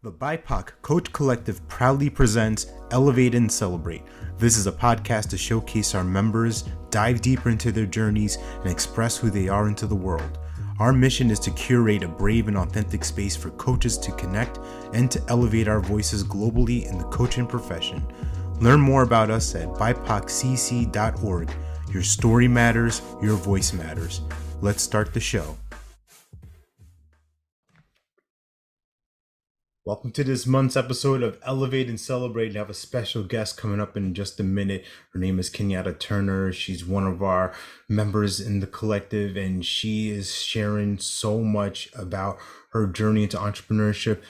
The BIPOC Coach Collective proudly presents Elevate and Celebrate. This is a podcast to showcase our members, dive deeper into their journeys, and express who they are into the world. Our mission is to curate a brave and authentic space for coaches to connect and to elevate our voices globally in the coaching profession. Learn more about us at BIPOCCC.org. Your story matters, your voice matters. Let's start the show. Welcome to this month's episode of Elevate and Celebrate. I have a special guest coming up in just a minute. Her name is Kenyatta Turner. She's one of our members in the collective, and she is sharing so much about her journey into entrepreneurship,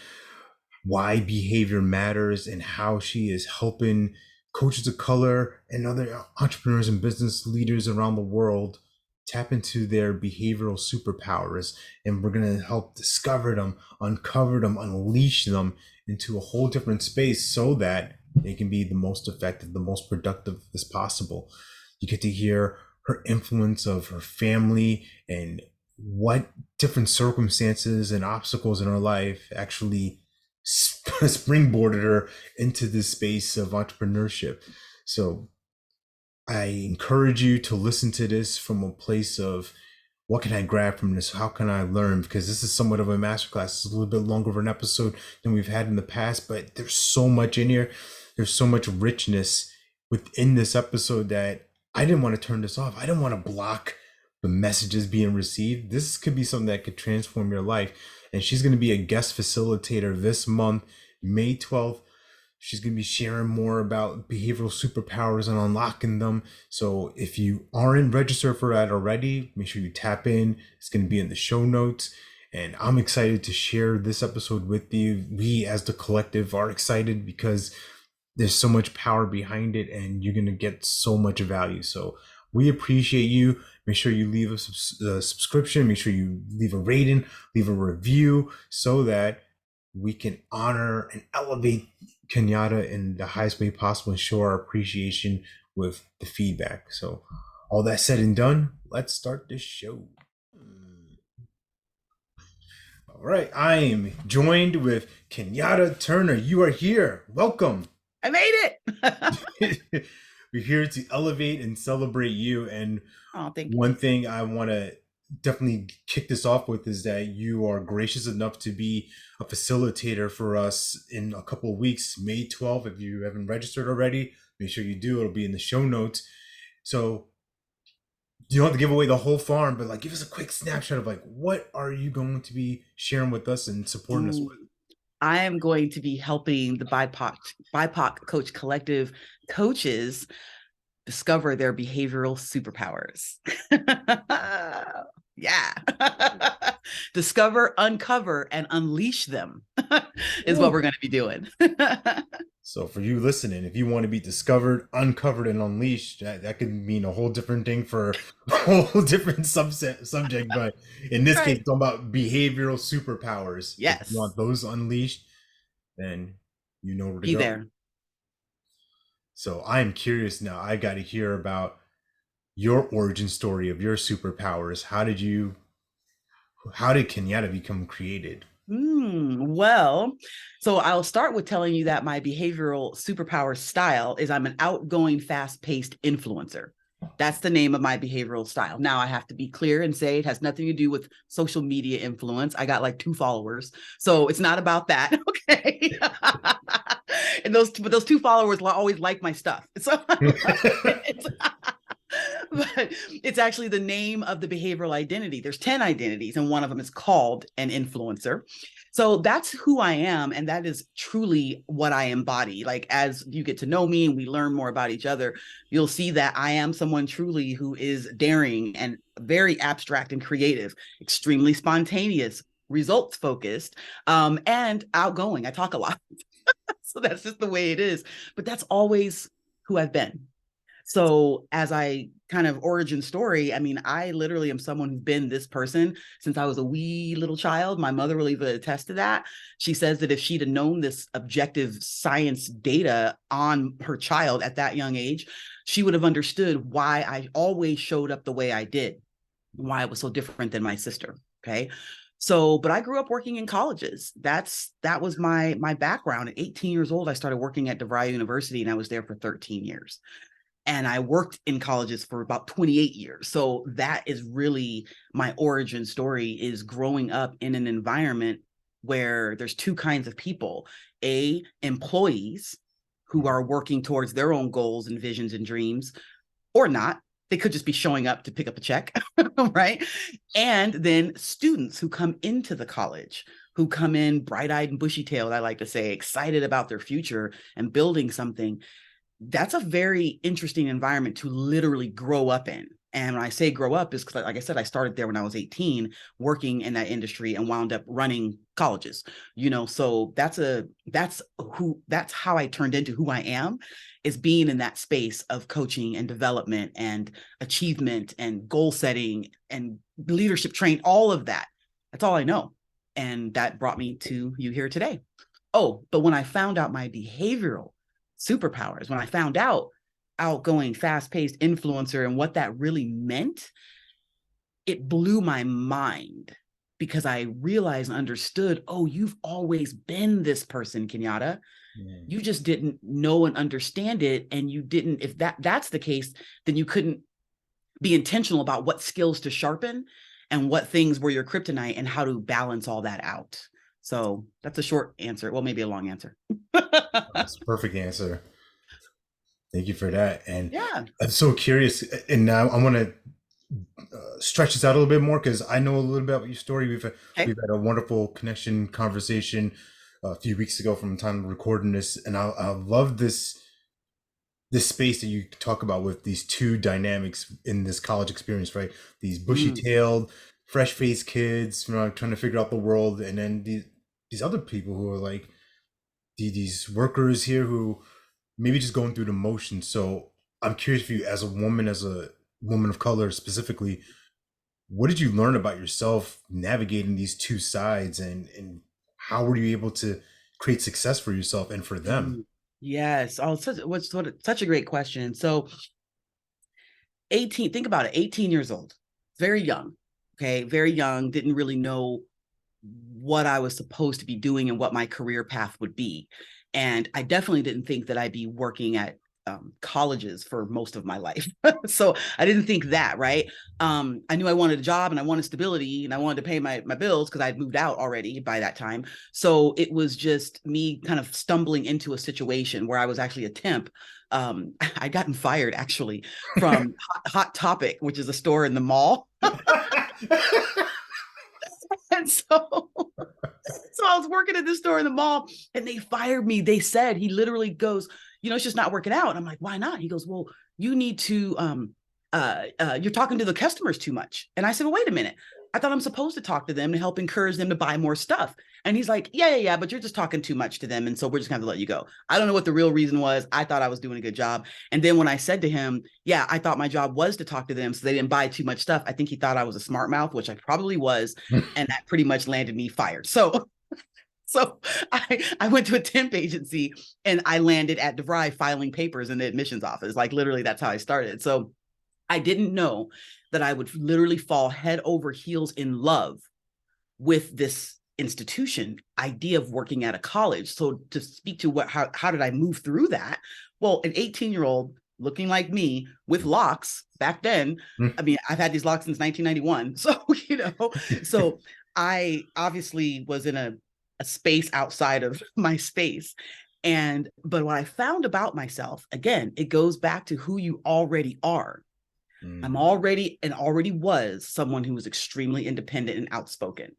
why behavior matters, and how she is helping coaches of color and other entrepreneurs and business leaders around the world tap into their behavioral superpowers. And we're going to help discover them, uncover them, unleash them into a whole different space so that they can be the most effective, the most productive as possible. You get to hear her influence of her family and what different circumstances and obstacles in her life actually springboarded her into this space of entrepreneurship. So I encourage you to listen to this from a place of what can I grab from this? How can I learn? Because this is somewhat of a masterclass. It's a little bit longer of an episode than we've had in the past, but there's so much in here. There's so much richness within this episode that I didn't want to turn this off. I didn't want to block the messages being received. This could be something that could transform your life. And she's going to be a guest facilitator this month, May 12th. She's going to be sharing more about behavioral superpowers and unlocking them. So if you aren't registered for that already, make sure you tap in. It's going to be in the show notes. And I'm excited to share this episode with you. We as the collective are excited because there's so much power behind it and you're going to get so much value. So we appreciate you. Make sure you leave a subscription. Make sure you leave a rating, leave a review so that we can honor and elevate Kenyatta in the highest way possible and show our appreciation with the feedback. So all that said and done, let's start this show. All right, I am joined with Kenyatta Turner. You are here. Welcome. I made it. We're here to elevate and celebrate you. And one thing I want to definitely kick this off with is that you are gracious enough to be a facilitator for us in a couple of weeks, May 12th. If you haven't registered already, make sure you do. It'll be in the show notes. So you don't have to give away the whole farm, but give us a quick snapshot of what are you going to be sharing with us and supporting us with? I am going to be helping the BIPOC Coach Collective coaches discover their behavioral superpowers. Yeah. Discover, uncover, and unleash them is what we're going to be doing. So for you listening, if you want to be discovered, uncovered, and unleashed, that could mean a whole different thing for a whole different subject. But in this case, it's all about behavioral superpowers. Yes. If you want those unleashed, then you know where to go. There. So I'm curious now. I got to hear about your origin story of your superpowers. How did Kenyatta become created? Well, so I'll start with telling you that my behavioral superpower style is I'm an outgoing, fast-paced influencer. That's the name of my behavioral style. Now I have to be clear and say it has nothing to do with social media influence. I got 2 followers. So it's not about that. Okay. And those 2 followers always like my stuff. So but it's actually the name of the behavioral identity. There's 10 identities, and one of them is called an influencer. So that's who I am, and that is truly what I embody. As you get to know me and we learn more about each other, you'll see that I am someone truly who is daring and very abstract and creative, extremely spontaneous, results focused, and outgoing. I talk a lot. So that's just the way it is. But that's always who I've been. So as I kind of origin story, I literally am someone who's been this person since I was a wee little child. My mother will even attest to that. She says that if she'd have known this objective science data on her child at that young age, she would have understood why I always showed up the way I did, why I was so different than my sister. Okay. So, but I grew up working in colleges. That was my background. At 18 years old, I started working at DeVry University, and I was there for 13 years. And I worked in colleges for about 28 years. So that is really my origin story, is growing up in an environment where there's two kinds of people: employees who are working towards their own goals and visions and dreams, or not. They could just be showing up to pick up a check, right? And then students who come into the college, who come in bright-eyed and bushy-tailed, I like to say, excited about their future and building something. That's a very interesting environment to literally grow up in. And when I say grow up, is because, like I said, I started there when I was 18, working in that industry, and wound up running colleges. So that's how I turned into who I am, is being in that space of coaching and development and achievement and goal setting and leadership train, all of that. That's all I know. And that brought me to you here today. Oh, but when I found out my behavioral superpowers, when I found out outgoing, fast-paced influencer and what that really meant, it blew my mind, because I realized and understood, oh, you've always been this person, Kenyatta. You just didn't know and understand it. And you didn't, if that's the case, then you couldn't be intentional about what skills to sharpen and what things were your kryptonite and how to balance all that out. So that's a short answer. Well, maybe a long answer. That's a perfect answer. Thank you for that. And Yeah. I'm so curious, and now I want to stretch this out a little bit more, because I know a little bit about your story. We've Okay. had a wonderful connection conversation a few weeks ago from the time of recording this, and I love this space that you talk about with these two dynamics in this college experience, right? These bushy-tailed, fresh-faced kids, trying to figure out the world, and then these other people who are like these workers here who maybe just going through the motions. So I'm curious for you, as a woman of color specifically, what did you learn about yourself navigating these two sides, and how were you able to create success for yourself and for them? Yes. Oh, such a great question. So 18, think about it, 18 years old, very young. Okay. Very young, didn't really know what I was supposed to be doing and what my career path would be. And I definitely didn't think that I'd be working at colleges for most of my life. So I didn't think that, right? I knew I wanted a job and I wanted stability and I wanted to pay my bills, because I'd moved out already by that time. So it was just me kind of stumbling into a situation where I was actually a temp. I'd gotten fired actually from Hot Topic, which is a store in the mall. And so I was working at this store in the mall, and they fired me. They said, he literally goes, it's just not working out. And I'm like, why not? He goes, well, you need to, you're talking to the customers too much. And I said, well, wait a minute. I thought I'm supposed to talk to them to help encourage them to buy more stuff. And he's like, yeah, but you're just talking too much to them. And so we're just going to let you go. I don't know what the real reason was. I thought I was doing a good job. And then when I said to him, yeah, I thought my job was to talk to them so they didn't buy too much stuff, I think he thought I was a smart mouth, which I probably was. And that pretty much landed me fired. So I went to a temp agency, and I landed at DeVry filing papers in the admissions office. Like, literally, that's how I started. So I didn't know that I would literally fall head over heels in love with this institution idea of working at a college. So to speak to how did I move through that? Well, an 18-year-old looking like me with locks back then. I mean, I've had these locks since 1991. So I obviously was in a space outside of my space. But what I found about myself, again, it goes back to who you already are. I'm already was someone who was extremely independent and outspoken.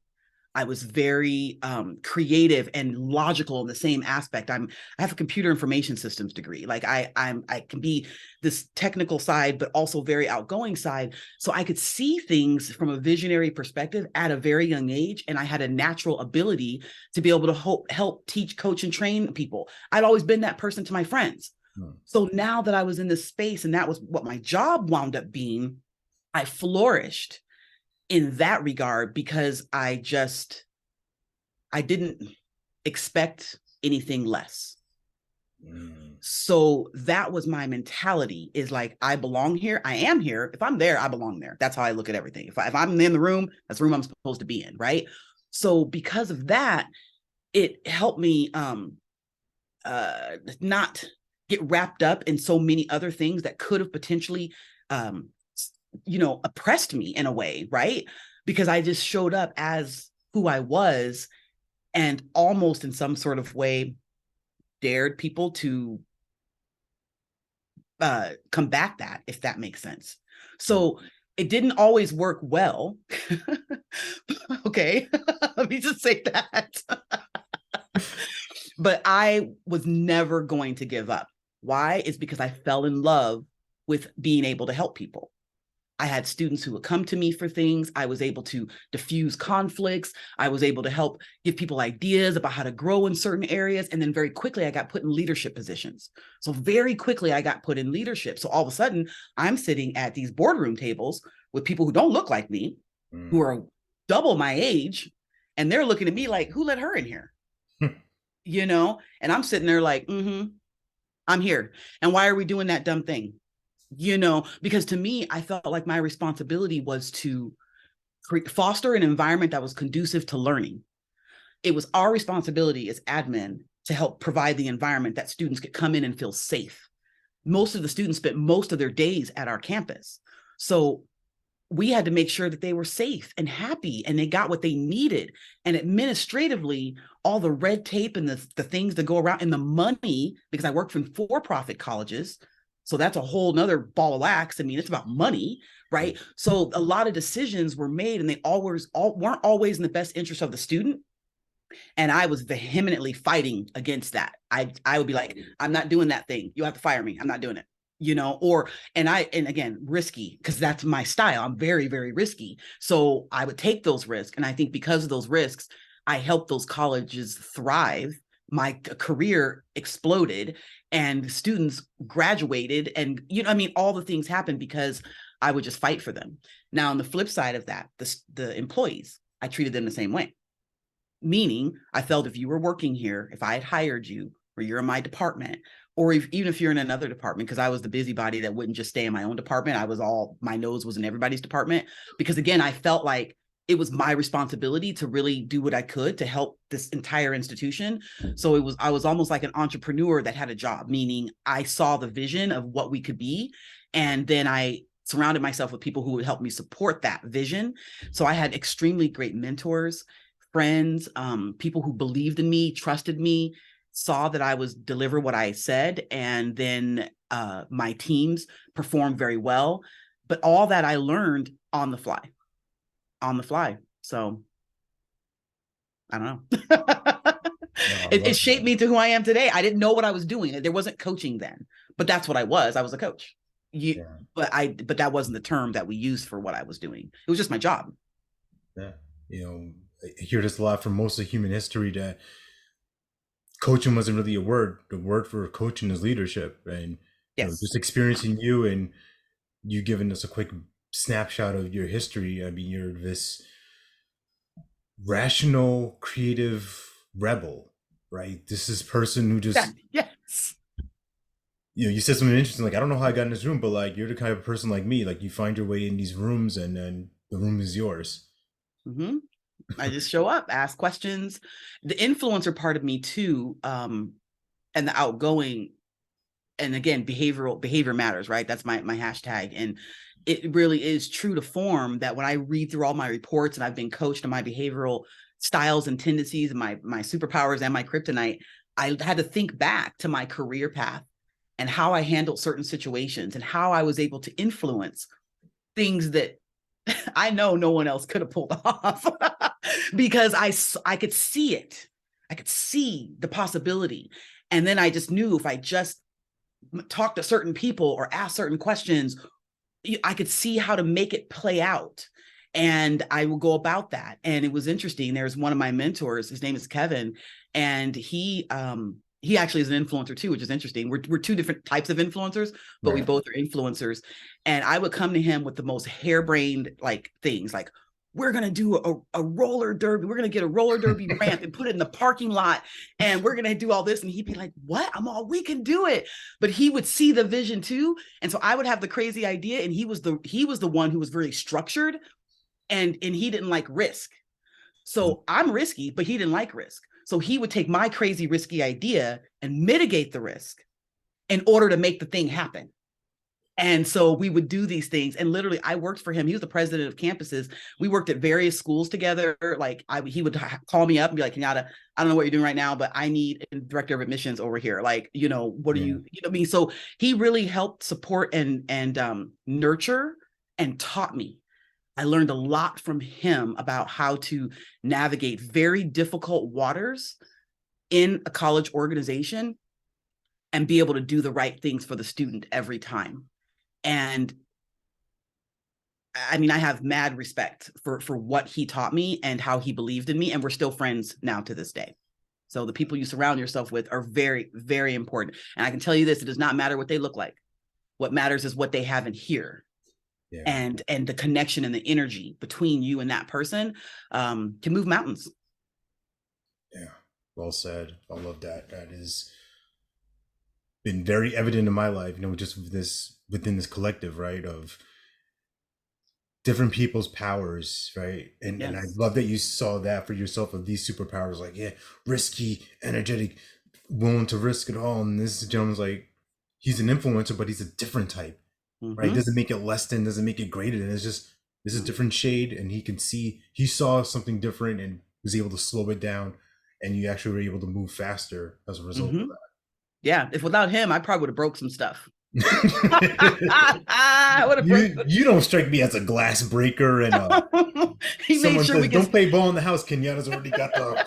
I was very creative and logical in the same aspect. I have a computer information systems degree. Like I can be this technical side, but also very outgoing side. So I could see things from a visionary perspective at a very young age. And I had a natural ability to be able to help teach, coach, and train people. I'd always been that person to my friends. So now that I was in this space, and that was what my job wound up being, I flourished in that regard, because I didn't expect anything less. Mm. So that was my mentality, is like, I belong here. I am here. If I'm there, I belong there. That's how I look at everything. If I'm in the room, that's the room I'm supposed to be in. Right. So because of that, it helped me not get wrapped up in so many other things that could have potentially um, oppressed me in a way, right? Because I just showed up as who I was, and almost in some sort of way dared people to combat that, if that makes sense. So it didn't always work well. Okay, let me just say that. But I was never going to give up. Why? It's because I fell in love with being able to help people. I had students who would come to me for things. I was able to diffuse conflicts. I was able to help give people ideas about how to grow in certain areas. And then very quickly, I got put in leadership positions. So very quickly, I got put in leadership. So all of a sudden, I'm sitting at these boardroom tables with people who don't look like me, who are double my age. And they're looking at me like, who let her in here? And I'm sitting there like, I'm here. And why are we doing that dumb thing? Because to me, I felt like my responsibility was to foster an environment that was conducive to learning. It was our responsibility as admin to help provide the environment that students could come in and feel safe. Most of the students spent most of their days at our campus. So we had to make sure that they were safe and happy and they got what they needed. And administratively, all the red tape and the things that go around, and the money, because I worked from for-profit colleges. So that's a whole nother ball of wax. I mean, it's about money, right? So a lot of decisions were made, and they weren't always in the best interest of the student. And I was vehemently fighting against that. I would be like, I'm not doing that thing. You have to fire me. I'm not doing it. And again, risky, because that's my style. I'm very, very risky. So I would take those risks. And I think because of those risks, I helped those colleges thrive. My career exploded and students graduated. And, all the things happened because I would just fight for them. Now, on the flip side of that, the employees, I treated them the same way. Meaning, I felt if you were working here, if I had hired you, or you're in my department, or even if you're in another department, because I was the busybody that wouldn't just stay in my own department. My nose was in everybody's department. Because again, I felt like it was my responsibility to really do what I could to help this entire institution. So I was almost like an entrepreneur that had a job, meaning I saw the vision of what we could be. And then I surrounded myself with people who would help me support that vision. So I had extremely great mentors, friends, people who believed in me, trusted me, saw that I was deliver what I said. And then my teams performed very well. But all that I learned on the fly. So I don't know. No, I It love shaped that. me to who I am today. I didn't know what I was doing. There wasn't coaching then, but that's what I was. I was a coach. Yeah. But that wasn't the term that we used for what I was doing. It was just my job. Yeah. I hear this a lot from most of human history, that coaching wasn't really a word. The word for coaching is leadership. And, Yes. just experiencing you and you giving us a quick snapshot of your history. I mean, you're this rational, creative rebel, right? This is person who just, Yes. you said something interesting. Like, I don't know how I got in this room, but like, you're the kind of person like me. Like, you find your way in these rooms, and then the room is yours. Mm-hmm. I just show up, ask questions. The influencer part of me too, and the outgoing, and again, behavior matters, right? That's my hashtag. And it really is true to form that when I read through all my reports and I've been coached on my behavioral styles and tendencies, and my superpowers and my kryptonite, I had to think back to my career path and how I handled certain situations and how I was able to influence things that I know no one else could have pulled off because I could see it. I could see the possibility. And then I just knew if I just talked to certain people or asked certain questions, I could see how to make it play out. And I will go about that. And it was interesting. There's one of my mentors, his name is Kevin, and he actually is an influencer too, which is interesting. We're two different types of influencers, but we Right. both are influencers. And I would come to him with the most harebrained like things like, we're going to do a roller derby. We're going to get a roller derby ramp and put it in the parking lot. And we're going to do all this. And he'd be like, what? We can do it. But he would see the vision too. And so I would have the crazy idea. And he was the one who was very structured, and he didn't like risk. So I'm risky, but he didn't like risk. So he would take my crazy risky idea and mitigate the risk in order to make the thing happen. And so we would do these things. And literally, I worked for him. He was the president of campuses. We worked at various schools together. Like he would call me up and be like, Kenyatta, I don't know what you're doing right now, but I need a director of admissions over here. Like, what are you know what I mean? So he really helped support and nurture and taught me. I learned a lot from him about how to navigate very difficult waters in a college organization and be able to do the right things for the student every time. And I mean, I have mad respect for what he taught me and how he believed in me. And we're still friends now to this day. So the people you surround yourself with are very, very important. And I can tell you this, it does not matter what they look like. What matters is what they have in here. Yeah. And the connection and the energy between you and that person can move mountains. Yeah, well said. I love that. That has been very evident in my life, just within this collective, right, of different people's powers, right? And I love that you saw that for yourself, of these superpowers, like, risky, energetic, willing to risk it all. And this gentleman's like, he's an influencer, but he's a different type. Right? Doesn't make it less than, doesn't make it greater than. It's just, this is a different shade, and he saw something different and was able to slow it down, and you actually were able to move faster as a result of that. Yeah, if without him, I probably would have broke some stuff. You don't strike me as a glass breaker, and he made sure we don't play ball in the house. Kenyatta's already got the.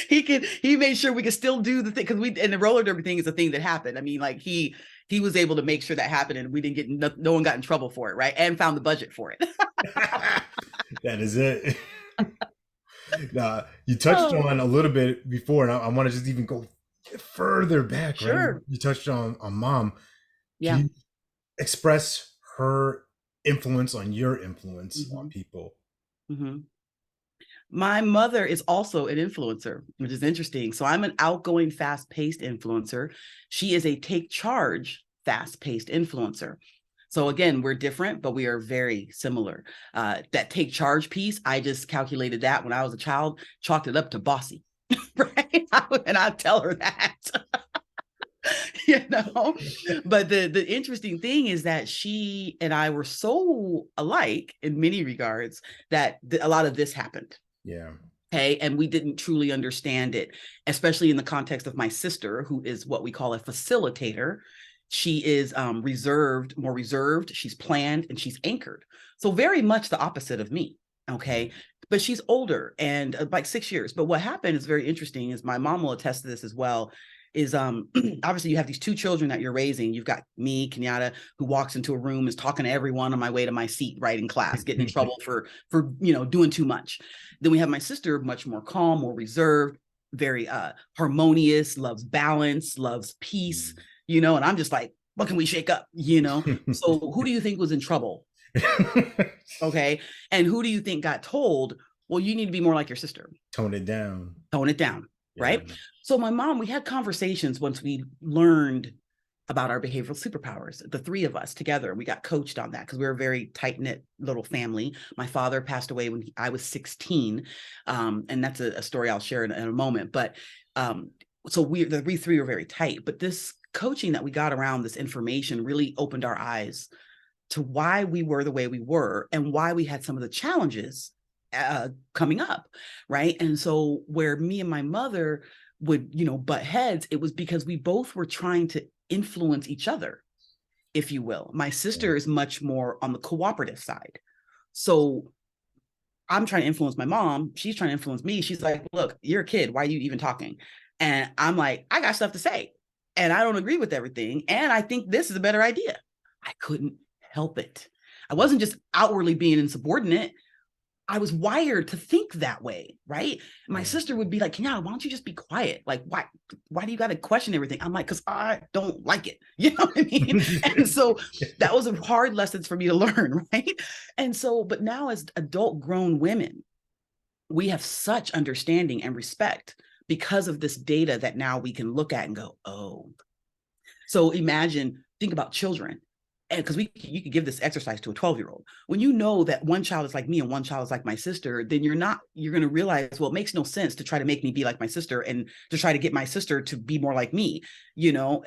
He made sure we could still do the thing, because and the roller derby thing is a thing that happened. I mean, like he was able to make sure that happened, and we didn't get no one got in trouble for it, right? And found the budget for it. That is it. Now, you touched on a little bit before, and I want to just even go further back. Sure. Right? You touched on mom. Yeah. Can you express her influence on your influence on people? Mm-hmm. My mother is also an influencer, which is interesting. So I'm an outgoing, fast-paced influencer. She is a take charge, fast-paced influencer. So again, we're different, but we are very similar. That take charge piece, I just calculated that when I was a child, chalked it up to bossy, right? And I tell her that, But the interesting thing is that she and I were so alike in many regards that a lot of this happened. Yeah. Okay. And we didn't truly understand it, especially in the context of my sister, who is what we call a facilitator. She is more reserved. She's planned and she's anchored. So very much the opposite of me. Okay. But she's older and like 6 years. But what happened is very interesting, is my mom will attest to this as well, is obviously you have these two children that you're raising. You've got me, Kenyatta, who walks into a room, is talking to everyone on my way to my seat, right, in class, getting in trouble for doing too much. Then we have my sister, much more calm, more reserved, very harmonious, loves balance, loves peace, and I'm just like, what can we shake up, So who do you think was in trouble? Okay. And who do you think got told, well, you need to be more like your sister? Tone it down. Right? Yeah. So my mom, we had conversations once we learned about our behavioral superpowers, the three of us together. We got coached on that because we were a very tight-knit little family. My father passed away when I was 16. And that's a story I'll share in a moment. But so we three were very tight. But this coaching that we got around this information really opened our eyes to why we were the way we were and why we had some of the challenges coming up, right? And so where me and my mother would, butt heads, it was because we both were trying to influence each other, if you will. My sister is much more on the cooperative side. So I'm trying to influence my mom. She's trying to influence me. She's like, look, you're a kid. Why are you even talking? And I'm like, I got stuff to say. And I don't agree with everything. And I think this is a better idea. I couldn't help it. I wasn't just outwardly being insubordinate. I was wired to think that way, right? My Yeah. sister would be like, Kenyatta, why don't you just be quiet? Like, why do you got to question everything? I'm like, because I don't like it. You know what I mean? And so that was a hard lessons for me to learn, right? And so, but now as adult grown women, we have such understanding and respect because of this data that now we can look at and go, oh. So imagine, think about children. And because you could give this exercise to a 12-year-old. When you know that one child is like me and one child is like my sister, then you're going to realize, well, it makes no sense to try to make me be like my sister and to try to get my sister to be more like me, you know.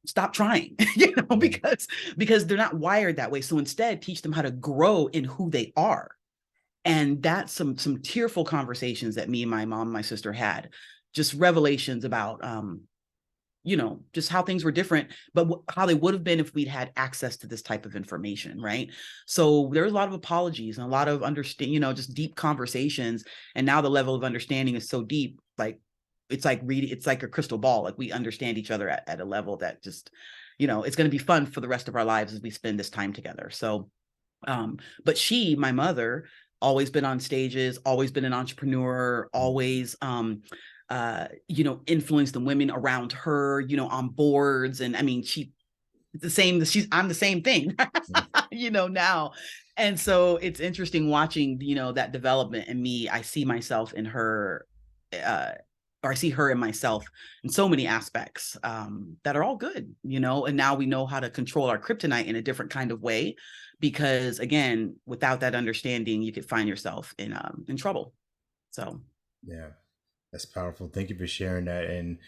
Stop trying, you know, because they're not wired that way. So instead, teach them how to grow in who they are. And that's some tearful conversations that me and my mom and my sister had, just revelations about you know, just how things were different, but how they would have been if we'd had access to this type of information, right? So there's a lot of apologies and a lot of understand, you know, just deep conversations. And now the level of understanding is so deep, like it's like reading, it's like a crystal ball. Like we understand each other at a level that just, you know, it's going to be fun for the rest of our lives as we spend this time together. So, but she, my mother, always been on stages, always been an entrepreneur, always, you know, influenced the women around her, you know, on boards. And I mean, I'm the same thing, you know, now. And so it's interesting watching, you know, that development in me. I see myself in her, uh, or I see her in myself in so many aspects that are all good, you know, and now we know how to control our kryptonite in a different kind of way, because again, without that understanding, you could find yourself in trouble. So. Yeah, that's powerful. Thank you for sharing that. And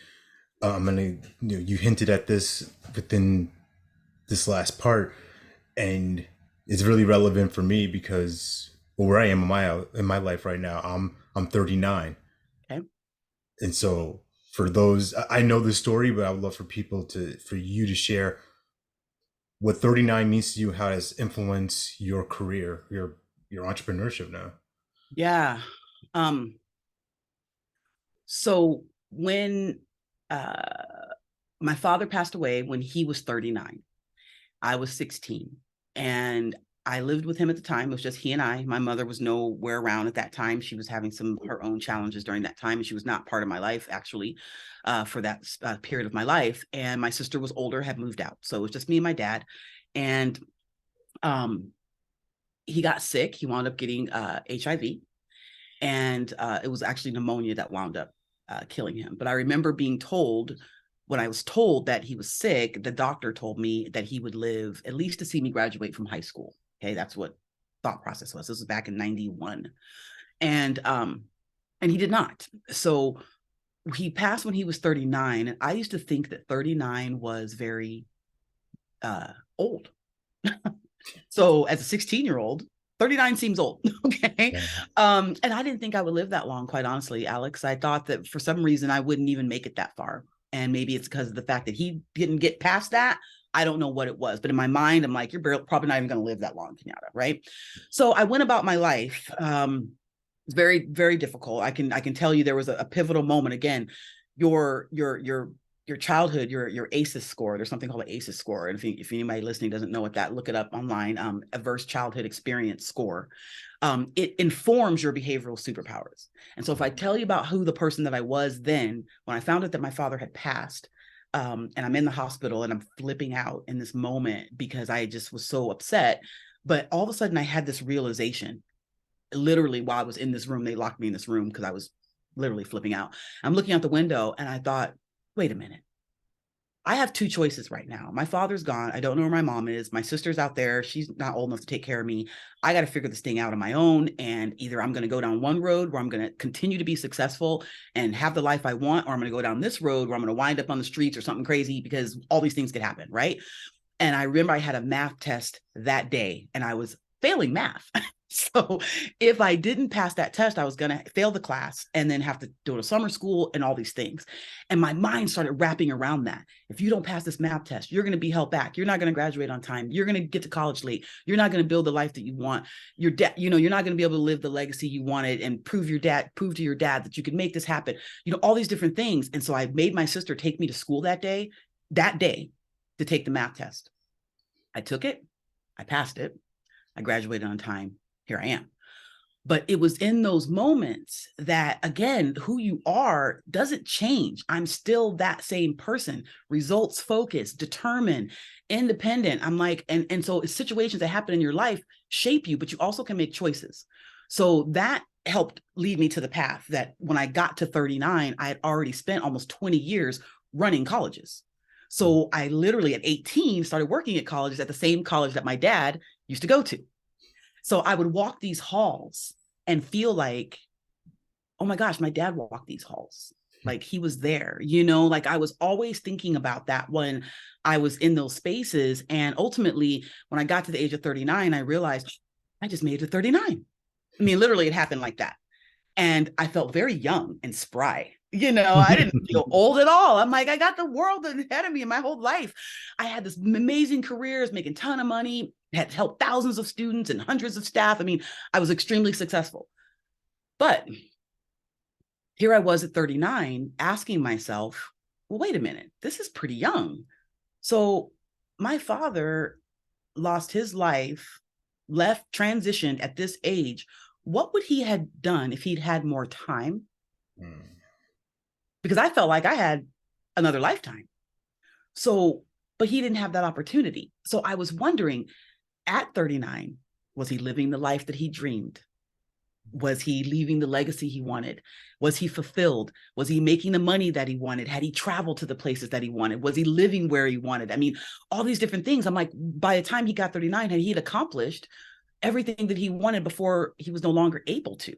I'm gonna, you hinted at this within this last part, and it's really relevant for me because where I am in my life right now, I'm 39, Okay. and so for those, I know the story, but I would love for you to share what 39 means to you, how it has influenced your career, your entrepreneurship now. Yeah. Um, so when uh my father passed away when he was 39, I was 16, and I lived with him at the time. It was just he and I. My mother was nowhere around at that time. She was having some of her own challenges during that time, and she was not part of my life actually for that period of my life. And my sister was older, had moved out, so it was just me and my dad. And um, he got sick. He wound up getting HIV, and it was actually pneumonia that wound up killing him. But I remember being told, when I was told that he was sick, the doctor told me that he would live at least to see me graduate from high school. Okay, that's what thought process was. This was back in '91, and he did not. So he passed when he was 39, and I used to think that 39 was very old. So as a 16-year-old, 39 seems old. Okay. Yeah. And I didn't think I would live that long, quite honestly, Alex. I thought that for some reason I wouldn't even make it that far. And maybe it's because of the fact that he didn't get past that. I don't know what it was, but in my mind, I'm like, you're probably not even going to live that long, Kenyatta, right? So I went about my life. It's very, very difficult. I can tell you there was a pivotal moment. Again, your childhood, your ACEs score. There's something called an ACEs score. And if anybody listening doesn't know what that, look it up online. Adverse childhood experience score. It informs your behavioral superpowers. And so if I tell you about who the person that I was then, when I found out that my father had passed, and I'm in the hospital and I'm flipping out in this moment because I just was so upset. But all of a sudden I had this realization. Literally, while I was in this room, they locked me in this room because I was literally flipping out. I'm looking out the window and I thought, wait a minute. I have two choices right now. My father's gone. I don't know where my mom is. My sister's out there. She's not old enough to take care of me. I got to figure this thing out on my own. And either I'm going to go down one road where I'm going to continue to be successful and have the life I want, or I'm going to go down this road where I'm going to wind up on the streets or something crazy, because all these things could happen. Right. And I remember I had a math test that day and I was failing math. So if I didn't pass that test, I was going to fail the class and then have to go to summer school and all these things. And my mind started wrapping around that. If you don't pass this math test, you're going to be held back. You're not going to graduate on time. You're going to get to college late. You're not going to build the life that you want. You're not going to be able to live the legacy you wanted and prove to your dad that you could make this happen. All these different things. And so I made my sister take me to school that day to take the math test. I took it. I passed it. I graduated on time. Here I am. But it was in those moments that, again, who you are doesn't change. I'm still that same person, results focused, determined, independent. I'm like, and so situations that happen in your life shape you, but you also can make choices. So that helped lead me to the path that when I got to 39, I had already spent almost 20 years running colleges. So I literally at 18 started working at colleges, at the same college that my dad used to go to. So I would walk these halls and feel like, oh my gosh, my dad walked these halls. Like he was there, like I was always thinking about that when I was in those spaces. And ultimately, when I got to the age of 39, I realized I just made it to 39. I mean, literally, it happened like that. And I felt very young and spry. I didn't feel old at all. I'm like, I got the world ahead of me in my whole life. I had this amazing careers, making a ton of money, had helped thousands of students and hundreds of staff. I mean, I was extremely successful. But here I was at 39 asking myself, well, wait a minute, this is pretty young. So my father lost his life, left, transitioned at this age. What would he have done if he'd had more time? Because I felt like I had another lifetime. So, but he didn't have that opportunity. So I was wondering, at 39, was he living the life that he dreamed? Was he leaving the legacy he wanted? Was he fulfilled? Was he making the money that he wanted? Had he traveled to the places that he wanted? Was he living where he wanted? I mean, all these different things. I'm like, by the time he got 39, he'd accomplished everything that he wanted before he was no longer able to.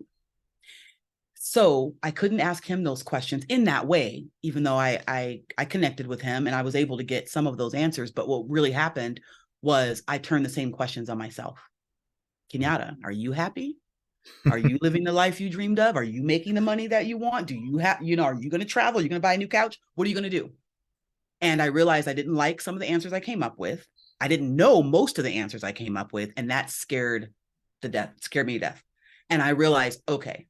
So I couldn't ask him those questions in that way, even though I connected with him and I was able to get some of those answers. But what really happened was I turned the same questions on myself. Kenyatta, are you happy? Are you living the life you dreamed of? Are you making the money that you want? Do you have, are you going to travel? Are you going to buy a new couch? What are you going to do? And I realized I didn't like some of the answers I came up with. I didn't know most of the answers I came up with. And that scared me to death. And I realized, okay,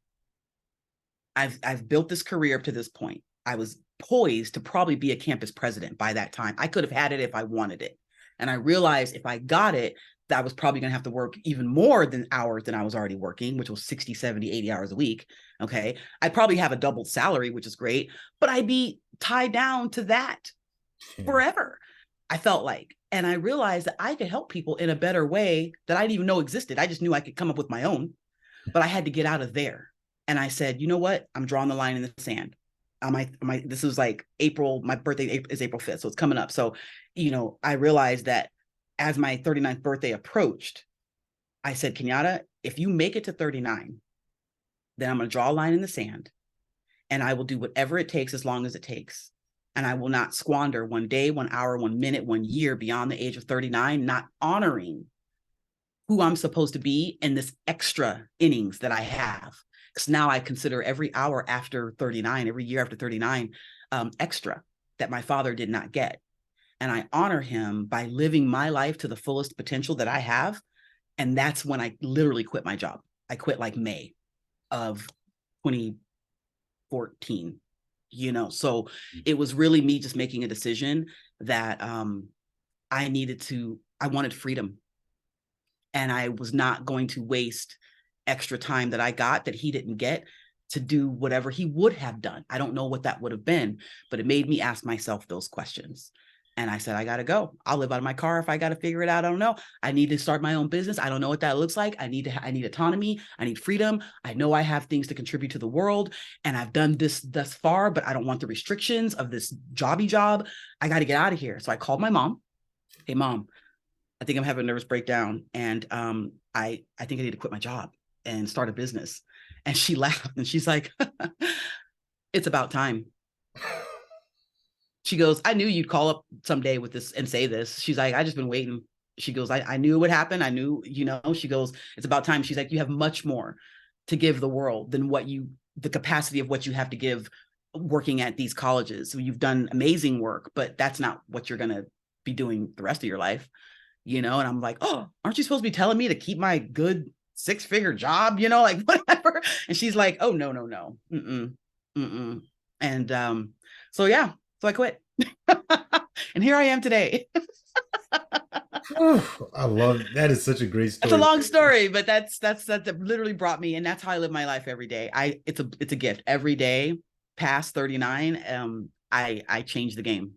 I've built this career up to this point. I was poised to probably be a campus president by that time. I could have had it if I wanted it. And I realized if I got it, that I was probably going to have to work even more than hours than I was already working, which was 60, 70, 80 hours a week. Okay. I'd probably have a doubled salary, which is great, but I'd be tied down to that forever, I felt like. And I realized that I could help people in a better way that I didn't even know existed. I just knew I could come up with my own, but I had to get out of there. And I said, you know what? I'm drawing the line in the sand. This is like April, my birthday is April 5th. So it's coming up. So, I realized that as my 39th birthday approached, I said, Kenyatta, if you make it to 39, then I'm going to draw a line in the sand and I will do whatever it takes as long as it takes. And I will not squander 1 day, 1 hour, 1 minute, 1 year beyond the age of 39, not honoring who I'm supposed to be in this extra innings that I have. Because now I consider every hour after 39, every year after 39, extra that my father did not get. And I honor him by living my life to the fullest potential that I have. And that's when I literally quit my job. I quit like May of 2014, so it was really me just making a decision that I wanted freedom. And I was not going to waste extra time that I got that he didn't get to do whatever he would have done. I don't know what that would have been, but it made me ask myself those questions. And I said, I got to go. I'll live out of my car if I got to figure it out. I don't know. I need to start my own business. I don't know what that looks like. I need autonomy. I need freedom. I know I have things to contribute to the world and I've done this thus far, but I don't want the restrictions of this jobby job. I got to get out of here. So I called my mom. Hey, Mom, I think I'm having a nervous breakdown. And I think I need to quit my job and start a business. And she laughed and she's like, it's about time. She goes, I knew you'd call up someday with this and say this. She's like, I just been waiting. She goes, I knew it would happen. I knew, she goes, it's about time. She's like, you have much more to give the world than the capacity of what you have to give working at these colleges. So you've done amazing work, but that's not what you're going to be doing the rest of your life, and I'm like, oh, aren't you supposed to be telling me to keep my good 6-figure job, like whatever. And she's like, oh, no. And so, yeah, so I quit. And here I am today. I love that. Is such a great That's a story. long story, but that literally brought me, and that's how I live my life every day. It's a gift. Every day past 39, I change the game.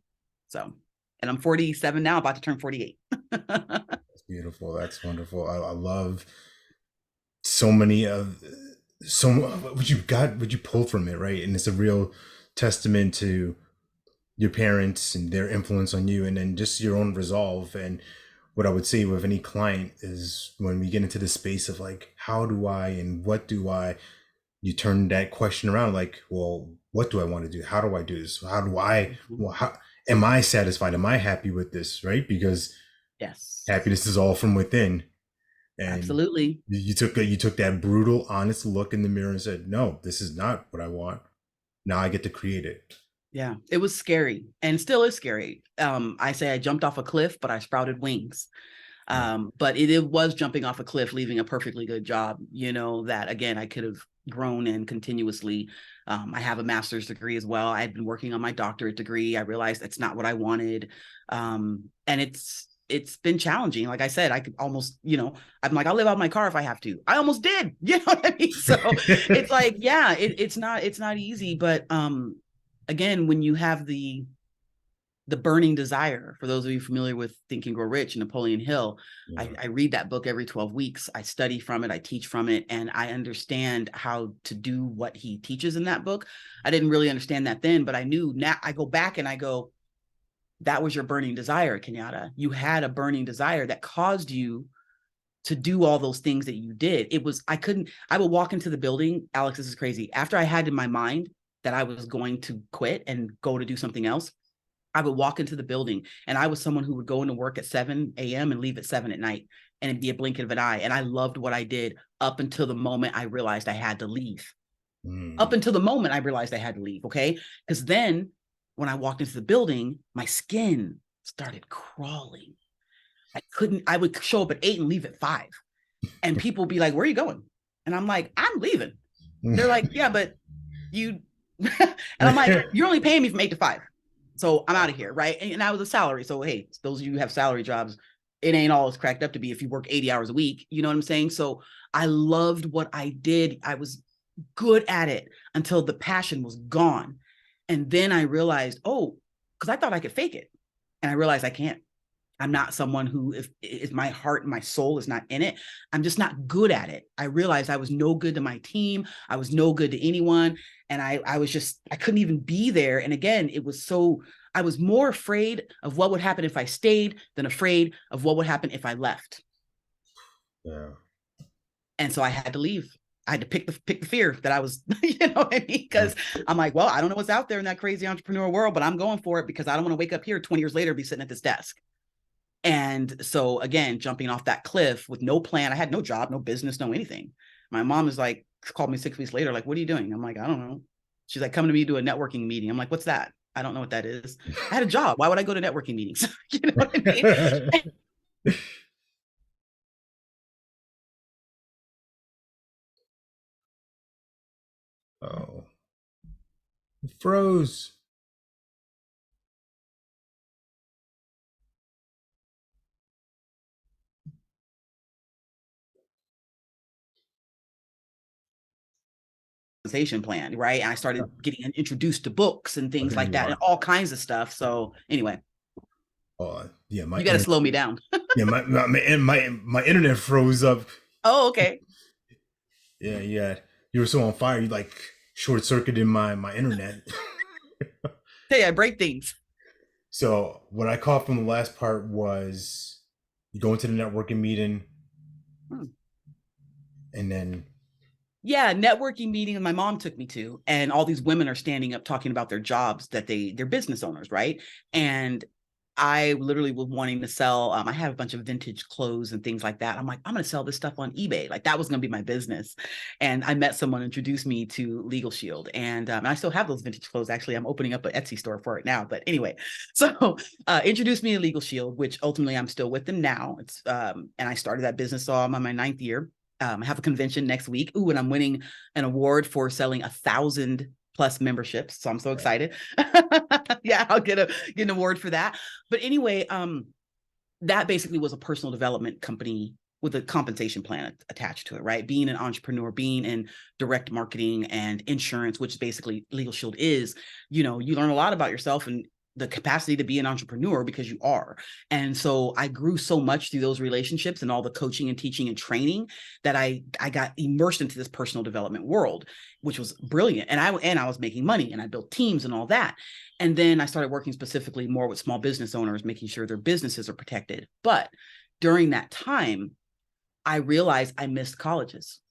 So, and I'm 47 now, about to turn 48. That's beautiful. That's wonderful. I love so many of so what you got, what you pulled from it, right? And it's a real testament to your parents and their influence on you, and then just your own resolve. And what I would say with any client is when we get into the space of like, how do I and what do I, you turn that question around like, well, what do I want to do? How do I do this? How do I, well, how am I satisfied? Am I happy with this? Right? Because Yes, happiness is all from within. And absolutely. you took that brutal, honest look in the mirror and said, no, this is not what I want. Now I get to create it. Yeah, it was scary and still is scary. I say I jumped off a cliff, but I sprouted wings. Yeah. But it was jumping off a cliff, leaving a perfectly good job, that again, I could have grown in continuously. I have a master's degree as well. I had been working on my doctorate degree. I realized that's not what I wanted. And it's been challenging. Like I said, I could almost, I'm like, I'll live out my car if I have to. I almost did, you know what I mean? So it's like, yeah, it's not easy, but again, when you have the burning desire, for those of you familiar with Think and Grow Rich, Napoleon Hill, Yeah. I read that book every 12 weeks. I study from it, I teach from it, and I understand how to do what he teaches in that book. I didn't really understand that then, but I knew. Now I go back and I go, that was your burning desire, Kenyatta. You had a burning desire that caused you to do all those things that you did. I would walk into the building, Alex, this is crazy. After I had in my mind that I was going to quit and go to do something else, I would walk into the building, and I was someone who would go into work at 7 a.m. and leave at 7 at night, and it'd be a blink of an eye. And I loved what I did up until the moment I realized I had to leave. Up Mm. until the moment I realized I had to leave. Okay. Because then when I walked into the building, my skin started crawling. I would show up at 8 and leave at 5. And people would be like, where are you going? And I'm like, I'm leaving. They're like, yeah, but you, and I'm like, you're only paying me from 8 to 5. So I'm out of here. Right. And I was a salary. So, hey, those of you who have salary jobs, it ain't all it's cracked up to be if you work 80 hours a week. You know what I'm saying? So I loved what I did. I was good at it until the passion was gone. And then I realized, oh, because I thought I could fake it. And I realized I can't. I'm not someone who, if my heart and my soul is not in it, I'm just not good at it. I realized I was no good to my team. I was no good to anyone. And I couldn't even be there. And again, I was more afraid of what would happen if I stayed than afraid of what would happen if I left. Yeah. And so I had to leave. I had to pick the fear that I was, you know what I mean? Because I'm like, well, I don't know what's out there in that crazy entrepreneur world, but I'm going for it because I don't want to wake up here 20 years later, be sitting at this desk. And so again, jumping off that cliff with no plan. I had no job, no business, no anything. My mom is like, called me 6 weeks later, like, what are you doing? I'm like, I don't know. She's like, come to me to a networking meeting. I'm like, what's that? I don't know what that is. I had a job. Why would I go to networking meetings? You know what I mean? Oh, it froze. Plan, right? And I started getting introduced to books and Oh, things here like you that and are. all kinds of stuff. So anyway, Oh, yeah, my you got to internet. slow me down. Yeah, my internet froze up. Oh, okay. Yeah, yeah. You were so on fire. You like short circuited my internet. Hey, I break things. So what I caught from the last part was you go into the networking meeting, Hmm. and then Yeah, networking meeting my mom took me to, and all these women are standing up talking about their jobs that they're business owners, right? And I literally was wanting to sell. I have a bunch of vintage clothes and things like that. I'm like, I'm going to sell this stuff on eBay. Like that was going to be my business. And I met someone introduced me to Legal Shield, and I still have those vintage clothes. Actually, I'm opening up an Etsy store for it now. But anyway, so introduced me to Legal Shield, which ultimately I'm still with them now. And I started that business, so I'm on my 9th year. I have a convention next week. Ooh, and I'm winning an award for selling 1,000+ memberships. So I'm so excited. Yeah, I'll get an award for that. But anyway, that basically was a personal development company with a compensation plan attached to it, right? Being an entrepreneur, being in direct marketing and insurance, which basically Legal Shield is, you know, you learn a lot about yourself and the capacity to be an entrepreneur because you are. And so I grew so much through those relationships and all the coaching and teaching and training that I got immersed into this personal development world, which was brilliant. And I was making money and I built teams and all that. And then I started working specifically more with small business owners, making sure their businesses are protected. But during that time, I realized I missed colleges.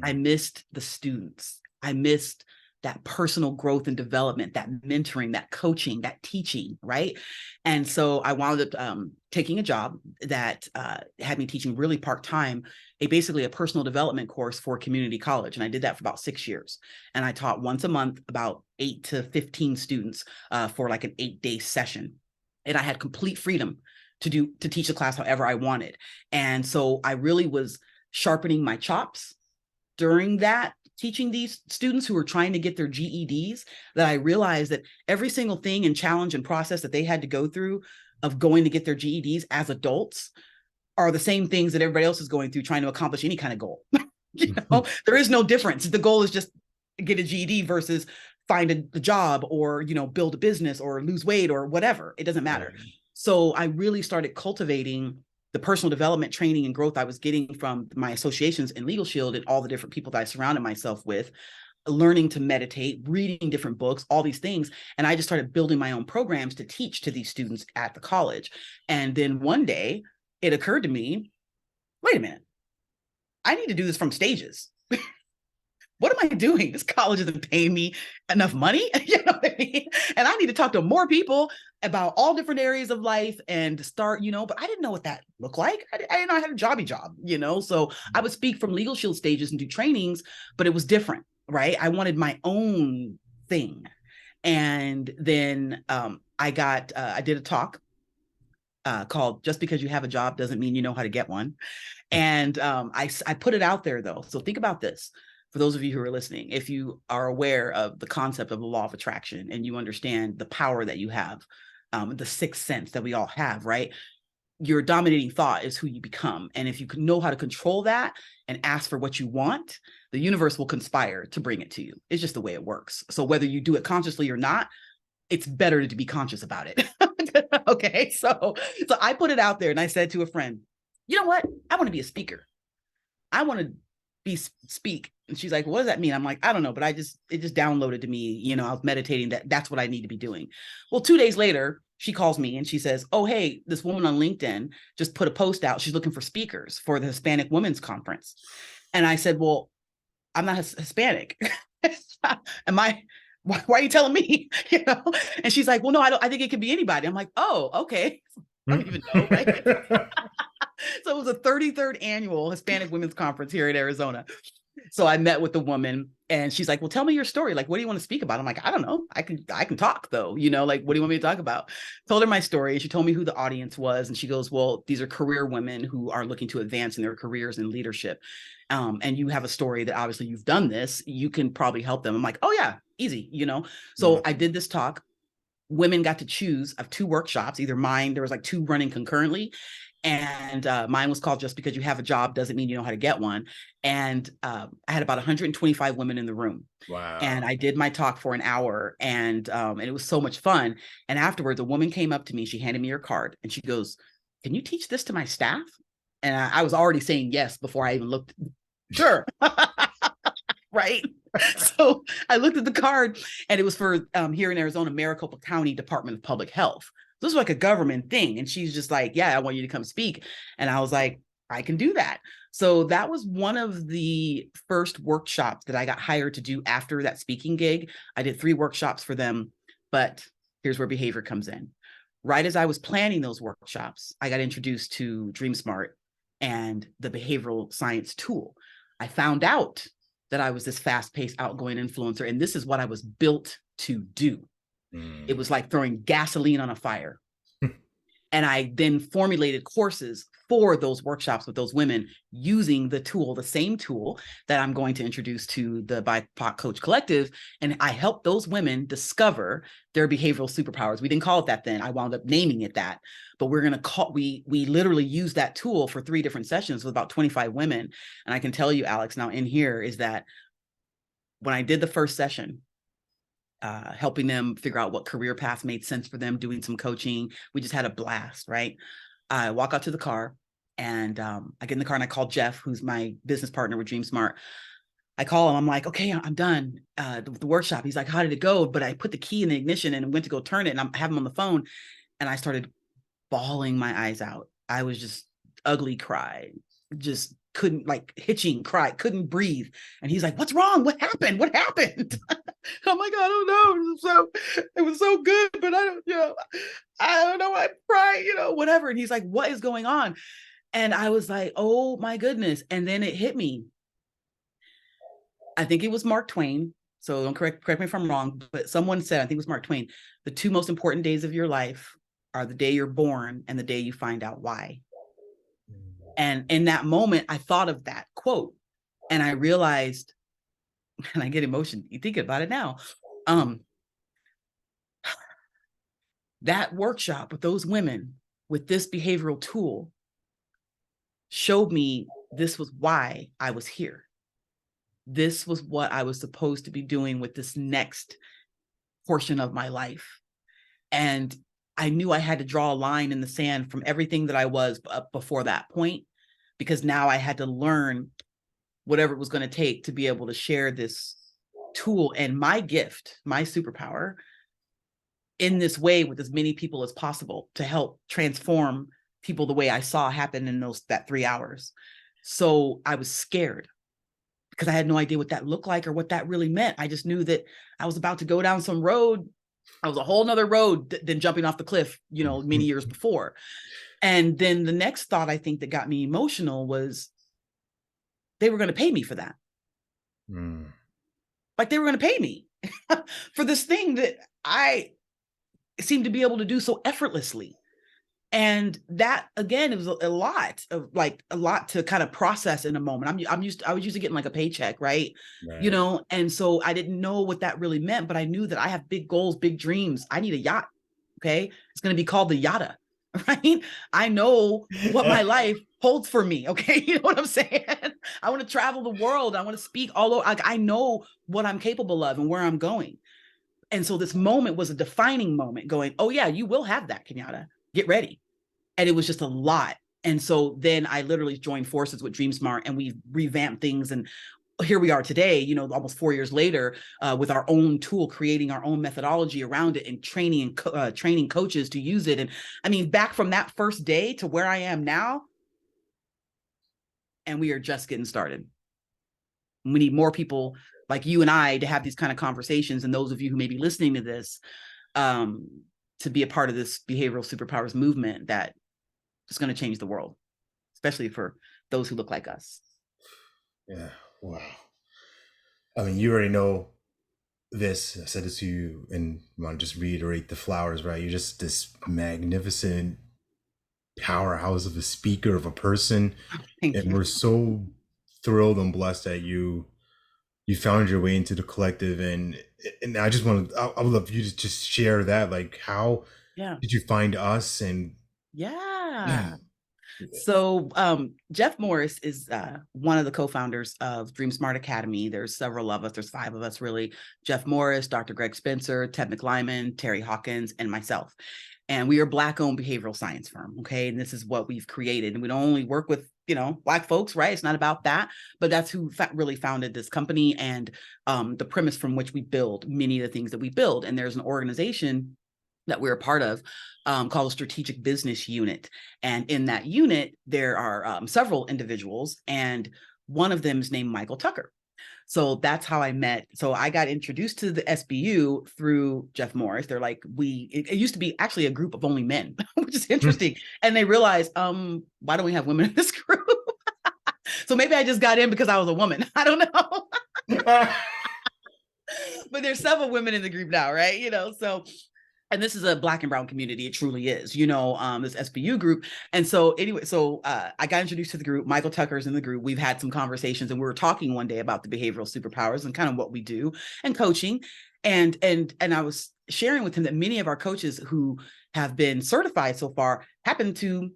I missed the students. I missed that personal growth and development, that mentoring, that coaching, that teaching, right? And so I wound up taking a job that had me teaching really part-time, basically a personal development course for community college. And I did that for about 6 years. And I taught once a month about 8 to 15 students for like an 8-day session. And I had complete freedom to teach the class however I wanted. And so I really was sharpening my chops during that, teaching these students who were trying to get their GEDs, that I realized that every single thing and challenge and process that they had to go through of going to get their GEDs as adults are the same things that everybody else is going through trying to accomplish any kind of goal. You know, there is no difference. The goal is just get a GED versus find a job or, you know, build a business or lose weight or whatever. It doesn't matter. So I really started cultivating the personal development training and growth I was getting from my associations in Legal Shield and all the different people that I surrounded myself with, learning to meditate, reading different books, all these things. And I just started building my own programs to teach to these students at the college. And then one day it occurred to me, wait a minute, I need to do this from stages. What am I doing? This college isn't paying me enough money. You know what I mean? And I need to talk to more people about all different areas of life and start, you know, but I didn't know what that looked like. I didn't know I had a job, you know? So I would speak from Legal Shield stages and do trainings, but it was different, right? I wanted my own thing. And then I did a talk called Just Because You Have a Job Doesn't Mean You Know How to Get One. And I put it out there though. So think about this. For those of you who are listening, if you are aware of the concept of the law of attraction and you understand the power that you have, the sixth sense that we all have, right? Your dominating thought is who you become. And if you can know how to control that and ask for what you want, the universe will conspire to bring it to you. It's just the way it works. So whether you do it consciously or not, it's better to be conscious about it. Okay. So I put it out there and I said to a friend, you know what? I want to be a speaker. I want to speak. And she's like, what does that mean? I'm like, I don't know, but it just downloaded to me. You know, I was meditating that's what I need to be doing. Well, 2 days later, she calls me and she says, oh, hey, this woman on LinkedIn just put a post out. She's looking for speakers for the Hispanic Women's Conference. And I said, well, I'm not Hispanic. Why are you telling me? You know? And she's like, well, no, I think it could be anybody. I'm like, oh, okay. I don't even know, right? So it was a 33rd annual Hispanic Women's Conference here in Arizona. So I met with the woman and she's like, well, tell me your story. Like, what do you want to speak about? I'm like, I don't know. I can talk though, you know, like, what do you want me to talk about? Told her my story and she told me who the audience was. And she goes, well, these are career women who are looking to advance in their careers in leadership. And you have a story that obviously you've done this, you can probably help them. I'm like, oh yeah, easy, you know? So I did this talk. Women got to choose of 2 workshops, either mine, there was like 2 running concurrently. And mine was called Just Because You Have a Job Doesn't Mean You Know How to Get One. And I had about 125 women in the room. Wow. And I did my talk for an hour and it was so much fun. And afterwards, a woman came up to me, she handed me her card and she goes, can you teach this to my staff? And I was already saying yes before I even looked. Sure. Right. So I looked at the card and it was for here in Arizona, Maricopa County Department of Public Health. This was like a government thing. And she's just like, yeah, I want you to come speak. And I was like, I can do that. So that was one of the first workshops that I got hired to do after that speaking gig. I did 3 workshops for them, but here's where behavior comes in. Right as I was planning those workshops, I got introduced to DreamSmart and the behavioral science tool. I found out that I was this fast-paced, outgoing influencer, and this is what I was built to do. It was like throwing gasoline on a fire. And I then formulated courses for those workshops with those women using the tool, the same tool that I'm going to introduce to the BIPOC Coach Collective. And I helped those women discover their behavioral superpowers. We didn't call it that then. I wound up naming it that. But we're going to call, we literally used that tool for 3 different sessions with about 25 women. And I can tell you, Alex, now in here is that when I did the first session, helping them figure out what career path made sense for them, doing some coaching. We just had a blast, right? I walk out to the car and I get in the car and I call Jeff, who's my business partner with DreamSmart. I call him. I'm like, okay, I'm done with the workshop. He's like, how did it go? But I put the key in the ignition and went to go turn it, and I have him on the phone, and I started bawling my eyes out. I was just ugly cry, just couldn't, like, hitching, cry, couldn't breathe. And he's like, what's wrong? What happened? What happened? I'm like, I don't know. It was so good, but I don't know. I'm crying, whatever. And he's like, what is going on? And I was like, oh my goodness. And then it hit me. I think it was Mark Twain. So don't correct me if I'm wrong, but someone said, I think it was Mark Twain, the 2 most important days of your life are the day you're born and the day you find out why. And in that moment, I thought of that quote and I realized, and I get emotion, you think about it now, that workshop with those women with this behavioral tool showed me this was why I was here. This was what I was supposed to be doing with this next portion of my life. And I knew I had to draw a line in the sand from everything that I was up before that point, because now I had to learn whatever it was going to take to be able to share this tool and my gift, my superpower, in this way with as many people as possible to help transform people the way I saw happen in that 3 hours. So I was scared because I had no idea what that looked like or what that really meant. I just knew that I was about to go down some road. I was a whole nother road than jumping off the cliff, many years before. And then the next thought, I think, that got me emotional was they were going to pay me for that. Like they were going to pay me for this thing that I seemed to be able to do so effortlessly. And that, again, it was a lot to kind of process in a moment. I was used to getting like a paycheck, right? And so I didn't know what that really meant, but I knew that I have big goals, big dreams. I need a yacht. Okay. It's going to be called the Yatta, right? I know what my life holds for me. Okay. You know what I'm saying? I want to travel the world. I want to speak all over. I know what I'm capable of and where I'm going. And so this moment was a defining moment going, oh yeah, you will have that, Kenyatta. Get ready. And it was just a lot. And so then I literally joined forces with DreamSmart and we revamped things. And here we are today, almost 4 years later, with our own tool, creating our own methodology around it and training coaches to use it. And I mean, back from that first day to where I am now, and we are just getting started. We need more people like you and I to have these kind of conversations. And those of you who may be listening to this, to be a part of this behavioral superpowers movement that is going to change the world, especially for those who look like us. Yeah. Wow. I mean, you already know this. I said this to you, and I want to just reiterate the flowers, right? You're just this magnificent powerhouse of a speaker, of a person. Thank and you. We're so thrilled and blessed that you found your way into the collective. And I just I would love you to just share that, like, how did you find us? And yeah. So Jeff Morris is one of the co-founders of DreamSmart Academy. There's several of us. There's 5 of us, really. Jeff Morris, Dr. Greg Spencer, Ted McLyman, Terry Hawkins, and myself. And we are a Black-owned behavioral science firm, okay? And this is what we've created. And we don't only work with, Black folks, right? It's not about that, but that's who really founded this company and the premise from which we build many of the things that we build. And there's an organization that we're a part of called a strategic business unit. And in that unit, there are several individuals, and one of them is named Michael Tucker. So that's how I met. So I got introduced to the SBU through Jeff Morris. They're like, it used to be actually a group of only men, which is interesting. And they realized, why don't we have women in this group? So maybe I just got in because I was a woman. I don't know. But there's several women in the group now, right? So and this is a Black and brown community. It truly is, you know, this SBU group. And so anyway, I got introduced to the group. Michael Tucker's in the group. We've had some conversations, and we were talking one day about the behavioral superpowers and kind of what we do and coaching. And I was sharing with him that many of our coaches who have been certified so far happen to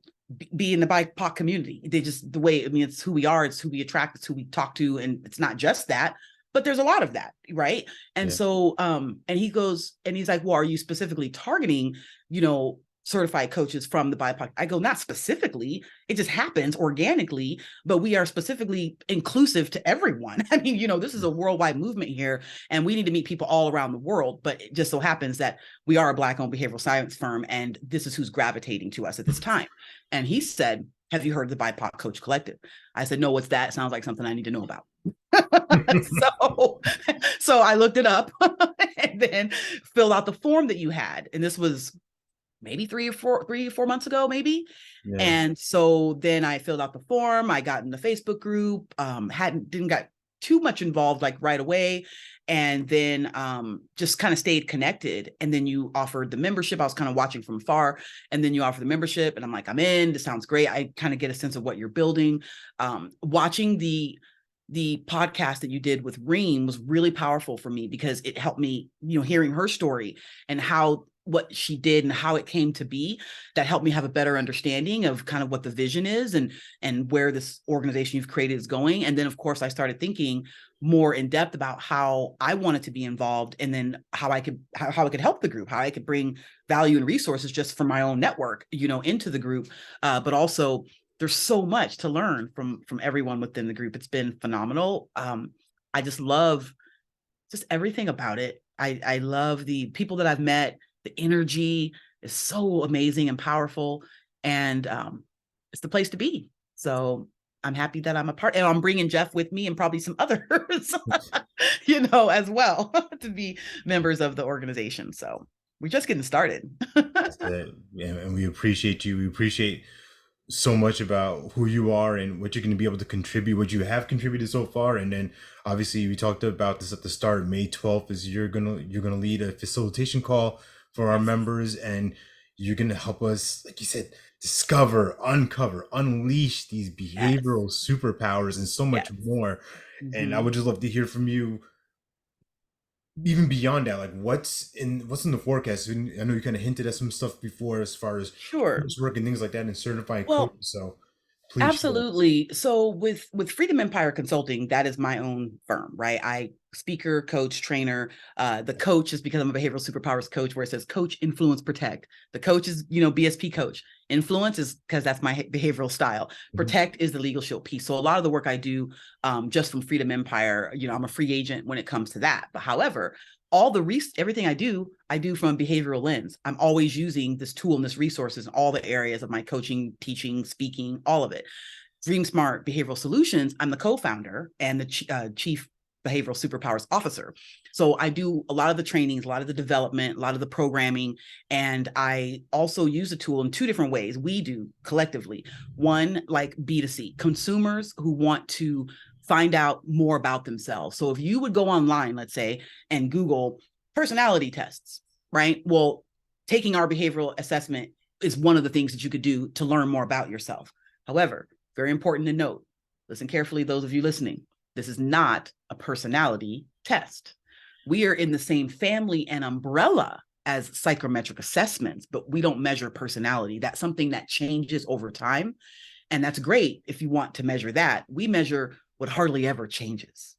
be in the BIPOC community. They just, the way, I mean, it's who we are, it's who we attract, it's who we talk to. And it's not just that, but there's a lot of that, right? And so, and he goes, and he's like, well, are you specifically targeting, you know, certified coaches from the BIPOC? I go, not specifically. It just happens organically, but we are specifically inclusive to everyone. I mean, you know, this is a worldwide movement here, and we need to meet people all around the world. But it just so happens that we are a Black-owned behavioral science firm, and this is who's gravitating to us at this time. And he said, have you heard of the BIPOC Coach Collective? I said, no, what's that? Sounds like something I need to know about. so I looked it up and then filled out the form that you had. And this was maybe 3 or 4 months ago, maybe. Yeah. And so then I filled out the form. I got in the Facebook group, didn't get too much involved like right away. And then just kind of stayed connected. And then you offered the membership. I was kind of watching from afar. And then you offer the membership. And I'm like, I'm in. This sounds great. I kind of get a sense of what you're building. Watching the podcast that you did with Reem was really powerful for me, because it helped me, you know, hearing her story and what she did and how it came to be, that helped me have a better understanding of kind of what the vision is and where this organization you've created is going. And then of course I started thinking more in depth about how I wanted to be involved, and then how I could help the group, how I could bring value and resources just from my own network, you know, into the group. But also there's so much to learn from everyone within the group. It's been phenomenal. I just love just everything about it. I love the people that I've met. The energy is so amazing and powerful, and it's the place to be. So I'm happy that I'm a part, and I'm bringing Jeff with me and probably some others, you know, as well, to be members of the organization. So we're just getting started. That's it. Yeah, and we appreciate you. We appreciate so much about who you are and what you're going to be able to contribute, what you have contributed so far. And then obviously we talked about this at the start. May 12th is you're gonna lead a facilitation call for our members, and you're going to help us, like you said, discover, uncover, unleash these behavioral superpowers and so much more. Mm-hmm. And I would just love to hear from you, even beyond that, like what's in the forecast. I know you kind of hinted at some stuff before as far as work and things like that and certifying coaches. So please. Absolutely. So with Freedom Empire Consulting, that is my own firm, right? I speaker, coach, trainer. The coach is because I'm a behavioral superpowers coach, where it says coach, influence, protect. The coach is, you know, BSP coach. Influence is because that's my behavioral style. Protect is the legal shield piece. So a lot of the work I do just from Freedom Empire, you know, I'm a free agent when it comes to that. But however, everything I do from a behavioral lens. I'm always using this tool and this resources in all the areas of my coaching, teaching, speaking, all of it. DreamSmart Behavioral Solutions, I'm the co-founder and the chief behavioral superpowers officer. So I do a lot of the trainings, a lot of the development, a lot of the programming, and I also use the tool in 2 different ways. We do collectively. One, like B2C, consumers who want to find out more about themselves. So if you would go online, let's say, and Google personality tests, right? Well, taking our behavioral assessment is one of the things that you could do to learn more about yourself. However, very important to note, listen carefully, those of you listening, this is not a personality test. We are in the same family and umbrella as psychometric assessments, but we don't measure personality. That's something that changes over time. And that's great if you want to measure that. We measure what hardly ever changes,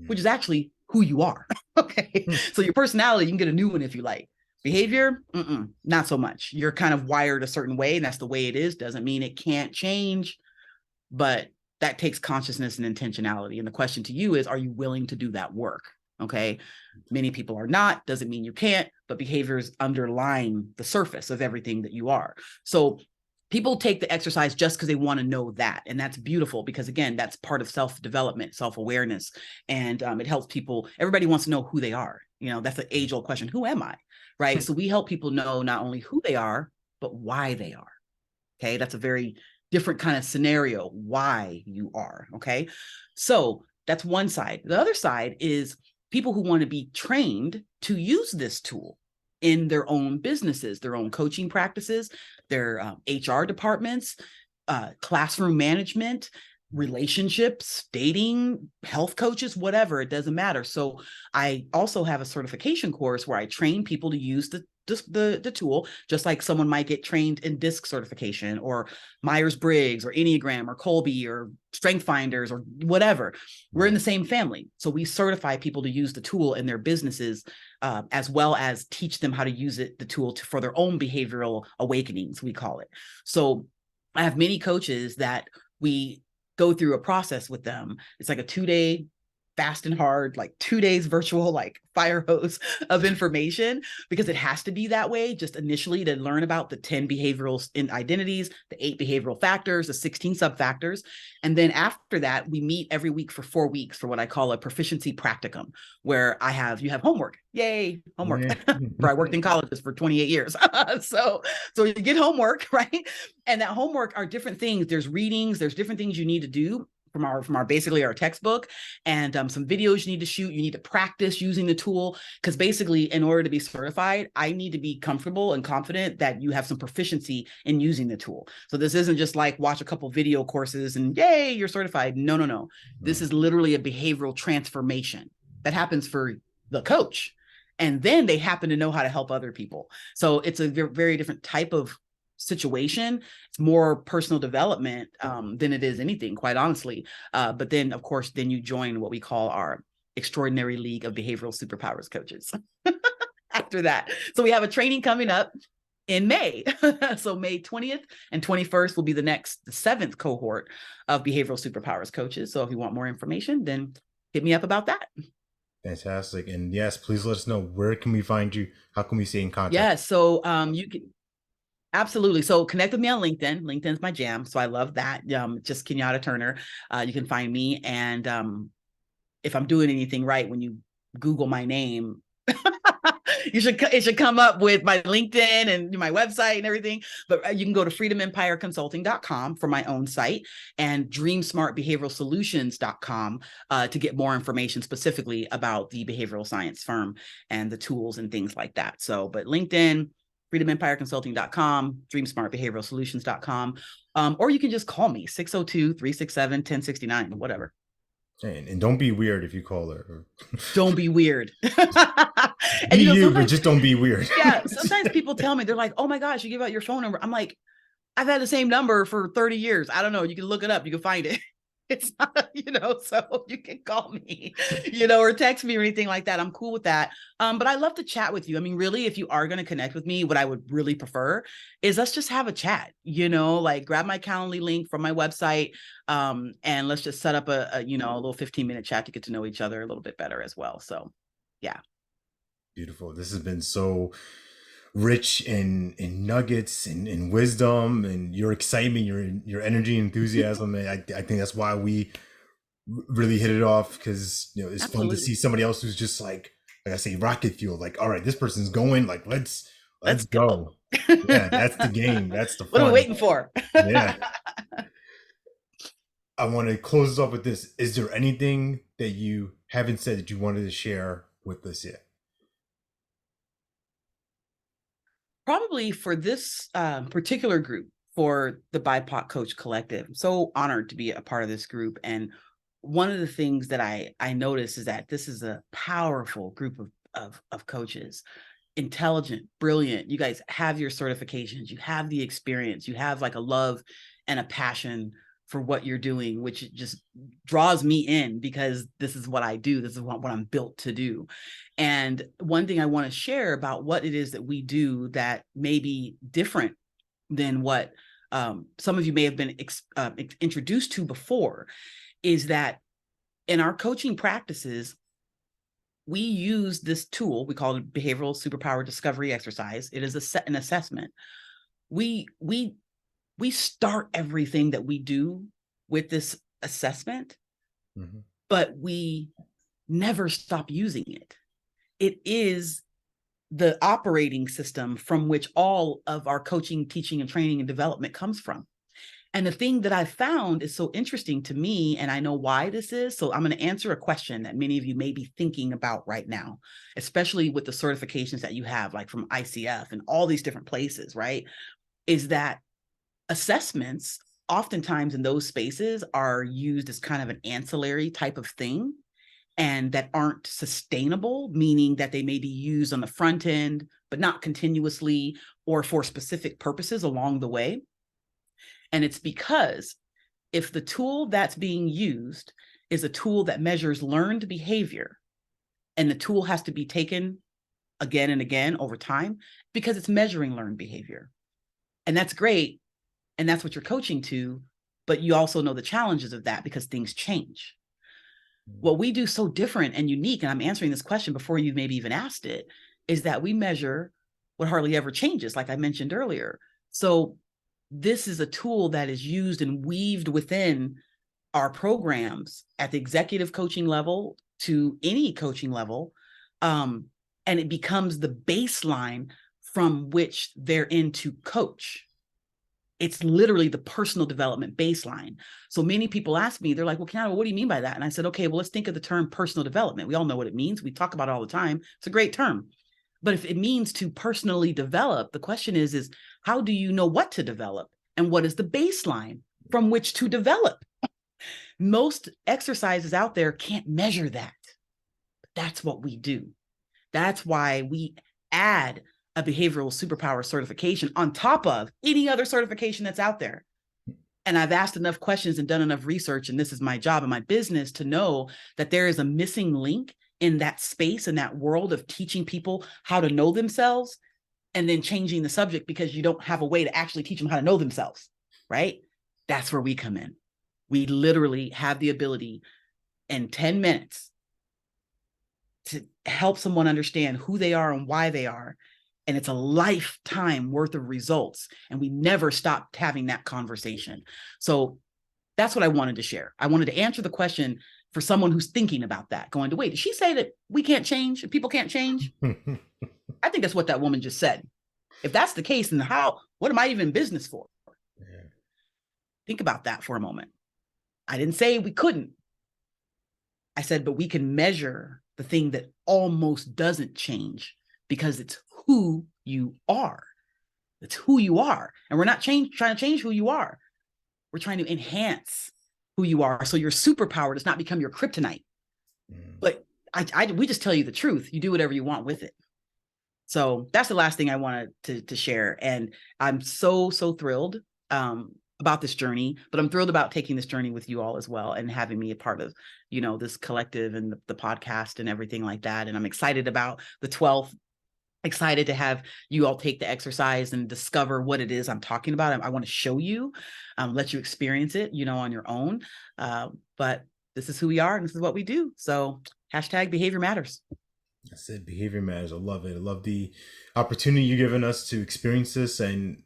which is actually who you are. Okay. So your personality, you can get a new one if you like. Behavior, not so much. You're kind of wired a certain way, and that's the way it is. Doesn't mean it can't change, but that takes consciousness and intentionality. And the question to you is, are you willing to do that work? Okay. Many people are not, doesn't mean you can't, but behaviors underline the surface of everything that you are. So people take the exercise just because they want to know that. And that's beautiful, because again, that's part of self-development, self-awareness. And it helps people, everybody wants to know who they are. You know, that's the age-old question. Who am I? Right. So we help people know not only who they are, but why they are. Okay. That's a very different kind of scenario, why you are. Okay. So that's one side. The other side is people who want to be trained to use this tool in their own businesses, their own coaching practices, their HR departments, classroom management, relationships, dating, health coaches, whatever, it doesn't matter. So I also have a certification course where I train people to use the tool, just like someone might get trained in DISC certification or Myers-Briggs or Enneagram or Colby or Strength Finders or whatever. We're in the same family. So we certify people to use the tool in their businesses, as well as teach them how to use the tool for their own behavioral awakenings, we call it. So I have many coaches that we go through a process with them. It's like a 2-day fast and hard, like 2 days virtual, like fire hose of information, because it has to be that way just initially to learn about the 10 behavioral identities, the 8 behavioral factors, the 16 sub factors. And then after that, we meet every week for 4 weeks for what I call a proficiency practicum, where you have homework. Yay, homework. I worked in colleges for 28 years. So you get homework, right? And that homework are different things. There's readings, there's different things you need to do from our basically our textbook, and some videos you need to shoot. You need to practice using the tool, because basically in order to be certified, I need to be comfortable and confident that you have some proficiency in using the tool. So this isn't just like watch a couple video courses and yay, you're certified. No. This is literally a behavioral transformation that happens for the coach, and then they happen to know how to help other people. So it's a very different type of situation. It's more personal development than it is anything, quite honestly. But then, of course, then you join what we call our extraordinary league of behavioral superpowers coaches after that. So we have a training coming up in May. So May 20th and 21st will be the 7th cohort of behavioral superpowers coaches. So if you want more information, then hit me up about that. Fantastic. And yes, please let us know, where can we find you? How can we stay in contact? Yeah, so you can absolutely. So connect with me on LinkedIn. LinkedIn's my jam. So I love that. Just Kenyatta Turner. You can find me. And if I'm doing anything right, when you Google my name, it should come up with my LinkedIn and my website and everything. But you can go to freedomempireconsulting.com for my own site, and DreamSmartBehavioralSolutions.com to get more information specifically about the behavioral science firm and the tools and things like that. So, but LinkedIn, freedomempireconsulting.com, DreamSmartBehavioralSolutions.com, or you can just call me 602-367-1069, whatever. And don't be weird if you call her. Don't be weird. And you, but just don't be weird. Yeah, sometimes people tell me, they're like, oh my gosh, you give out your phone number. I'm like, I've had the same number for 30 years. I don't know. You can look it up. You can find it. It's not, so you can call me, or text me or anything like that. I'm cool with that. But I love to chat with you. I mean, really, if you are going to connect with me, what I would really prefer is let's just have a chat, like grab my Calendly link from my website. And let's just set up a little 15-minute chat to get to know each other a little bit better as well. So, yeah. Beautiful. This has been so rich in nuggets and wisdom, and your excitement, your energy, enthusiasm. And I think that's why we really hit it off, because it's Absolutely. Fun to see somebody else who's just like I say, rocket fuel. Like, all right, this person's going. Like, let's go. Yeah, that's the game. That's the fun. What are we waiting for? Yeah. I want to close this off with this. Is there anything that you haven't said that you wanted to share with us yet? Probably for this particular group, for the BIPOC Coach Collective. I'm so honored to be a part of this group. And one of the things that I notice is that this is a powerful group of coaches, intelligent, brilliant. You guys have your certifications, you have the experience, you have like a love and a passion for what you're doing, which just draws me in, because this is what I do. This is what I'm built to do. And one thing I want to share about what it is that we do that may be different than what some of you may have been introduced to before, is that in our coaching practices, we use this tool. We call it Behavioral Superpower Discovery Exercise. It is an assessment. We start everything that we do with this assessment, but we never stop using it. It is the operating system from which all of our coaching, teaching, and training and development comes from. And the thing that I found is so interesting to me, and I know why this is. So I'm going to answer a question that many of you may be thinking about right now, especially with the certifications that you have, like from ICF and all these different places, right? Is that assessments oftentimes in those spaces are used as kind of an ancillary type of thing and that aren't sustainable, meaning that they may be used on the front end, but not continuously or for specific purposes along the way. And it's because if the tool that's being used is a tool that measures learned behavior, and the tool has to be taken again and again over time because it's measuring learned behavior. And that's great. And that's what you're coaching to. But you also know the challenges of that because things change. What we do so different and unique, and I'm answering this question before you maybe even asked it, is that we measure what hardly ever changes, like I mentioned earlier. So this is a tool that is used and weaved within our programs at the executive coaching level to any coaching level. And it becomes the baseline from which they're in to coach. It's literally the personal development baseline. So many people ask me, they're like, well, Kenyatta, what do you mean by that? And I said, okay, well, let's think of the term personal development. We all know what it means. We talk about it all the time. It's a great term. But if it means to personally develop, the question is how do you know what to develop? And what is the baseline from which to develop? Most exercises out there can't measure that. That's what we do. That's why we add a behavioral superpower certification on top of any other certification that's out there. And I've asked enough questions and done enough research, and this is my job and my business to know that there is a missing link in that space, in that world of teaching people how to know themselves and then changing the subject because you don't have a way to actually teach them how to know themselves, right? That's where we come in. We literally have the ability in 10 minutes to help someone understand who they are and why they are. And it's a lifetime worth of results. And we never stopped having that conversation. So that's what I wanted to share. I wanted to answer the question for someone who's thinking about that, going to, wait, did she say that we can't change and people can't change? I think that's what that woman just said. If that's the case, then what am I even in business for? Yeah. Think about that for a moment. I didn't say we couldn't. I said, but we can measure the thing that almost doesn't change because it's who you are. It's who you are. And we're not trying to change who you are. We're trying to enhance who you are. So your superpower does not become your kryptonite. But we just tell you the truth. You do whatever you want with it. So that's the last thing I wanted to share. And I'm so thrilled about this journey, but I'm thrilled about taking this journey with you all as well and having me a part of, this collective and the podcast and everything like that. And I'm excited about the 12th, excited to have you all take the exercise and discover what it is I'm talking about. I want to show you, let you experience it, on your own. But this is who we are and this is what we do. So #behavior matters. I said behavior matters. I love it. I love the opportunity you've given us to experience this and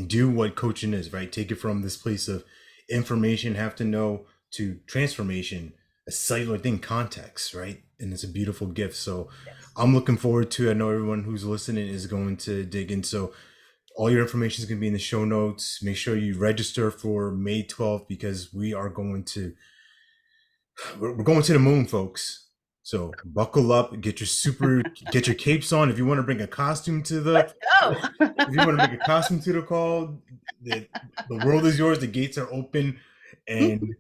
do what coaching is, right? Take it from this place of information, have to know, to transformation, a cellular thing, context, right? And it's a beautiful gift. So yes. I'm looking forward to it. I know everyone who's listening is going to dig in. So all your information is going to be in the show notes. Make sure you register for May 12th because we're going to the moon, folks. So buckle up, get your capes on. If you want to bring a costume to if you want to bring a costume to the call, the world is yours. The gates are open, and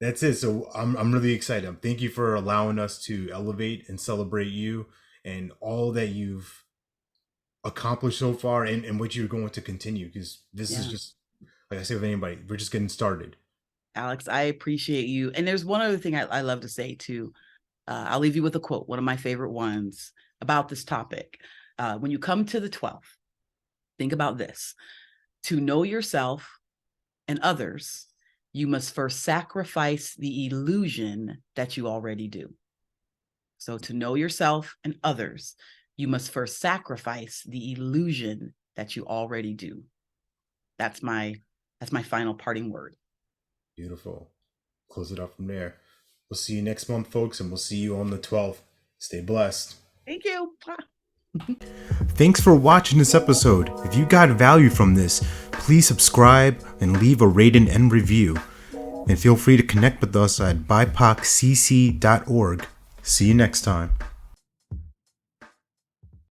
that's it. So I'm really excited. Thank you for allowing us to elevate and celebrate you and all that you've accomplished so far, and what you're going to continue. Because this is just, like I say with anybody, we're just getting started. Alex, I appreciate you. And there's one other thing I love to say too. I'll leave you with a quote, one of my favorite ones about this topic. When you come to the 12th, think about this. To know yourself and others, you must first sacrifice the illusion that you already do. So to know yourself and others, you must first sacrifice the illusion that you already do. That's my final parting word. Beautiful. Close it up from there. We'll see you next month, folks, and we'll see you on the 12th. Stay blessed. Thank you. Thanks for watching this episode. If you got value from this, please subscribe and leave a rating and review. And feel free to connect with us at bipocc.org. See you next time.